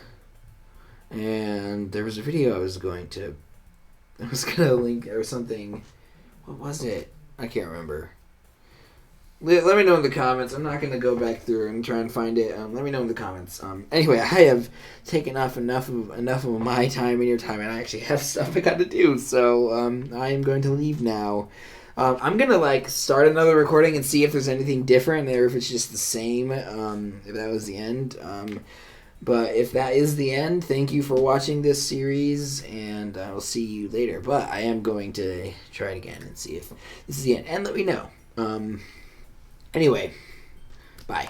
And there was a video I was gonna link or something. What was it? I can't remember. Let me know in the comments. I'm not going to go back through and try and find it. Let me know in the comments. Anyway, I have taken off enough of my time and your time, and I actually have stuff I got to do. So I am going to leave now. I'm going to start another recording and see if there's anything different or if it's just the same. If that was the end. But if that is the end, thank you for watching this series, and I will see you later. But I am going to try it again and see if this is the end. And let me know. Anyway, bye.